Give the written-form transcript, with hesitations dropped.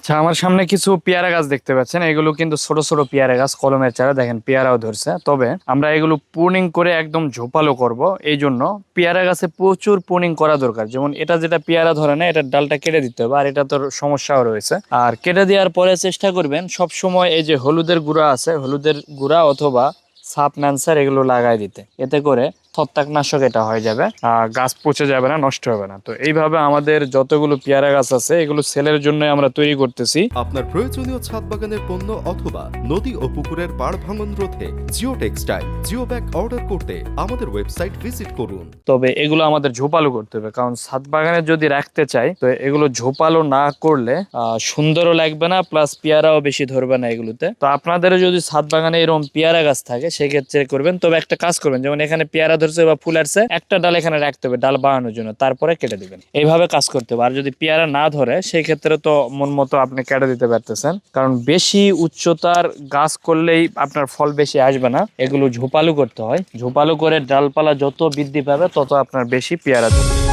আচ্ছা, আমার সামনে কিছু পেয়ারা গাছ দেখতে পাচ্ছেন। এগুলো কিন্তু ছোট ছোট পেয়ারা গাছ, কলমের চারা। দেখেন পেয়ারাও ধরছে। তবে আমরা এগুলো প্রুনিং করে একদম ঝোপালো করব। এই জন্য পেয়ারা গাছে প্রচুর প্রুনিং করা দরকার। যেমন এটা যেটা পেয়ারা ধরে না, এটার ডালটা কেটে দিতে হবে, আর এটা তোর সমস্যাও রয়েছে। আর কেটে দেওয়ার পরে চেষ্টা করবেন সব সময় এই যে হলুদের গুঁড়া আছে, হলুদের গুঁড়া অথবা সাপ ন্যান্সার এগুলো লাগাই দিতে। এতে করে ছত্রাকনাশক এটা হয়ে যাবে, গাছ পচে যাবে না, নষ্ট হবে না। তো এইভাবে আমাদের যতগুলো পেয়ারা গাছ আছে এগুলো সেলের জন্য আমরা তৈরি করতেছি। আপনার প্রয়োজনীয় ছাদ বাগানের পণ্য অথবা নদী ও পুকুরের পাড় ভাঙন রোধে geo textile geo bag order করতে আমাদের ওয়েবসাইট ভিজিট করুন। তবে এগুলো আমাদের ঝোপালো করতে হবে, কারণ ছাদ বাগানে যদি রাখতে চাই তো এগুলো ঝোপালো না করলে সুন্দরও লাগবে না, প্লাস পেয়ারাও বেশি ধরবে না এগুলোতে। তো আপনাদেরও যদি ছাদ বাগানে এরকম পেয়ারা গাছ থাকে সেক্ষেত্রে করবেন। তবে একটা কাজ করবেন, যেমন এখানে পেয়ারা ধরছে বা ফুল আসছে, একটা ডাল এখানে রাখতে হবে ডাল বাড়ানোর জন্য, তারপরে কেটে দিবেন। এইভাবে কাজ করতে হবে। আর যদি পেয়ারা না ধরে সেই ক্ষেত্রে তো মন মতো আপনি কেটে দিতে পারতেছেন, কারণ বেশি উচ্চতার গাছ করলেই আপনার ফল বেশি আসবে না। এগুলো ঝোপালো করতে হয়। ঝোপালো করে ডালপালা যত বৃদ্ধি পাবে তত আপনার বেশি পেয়ারা দেবে।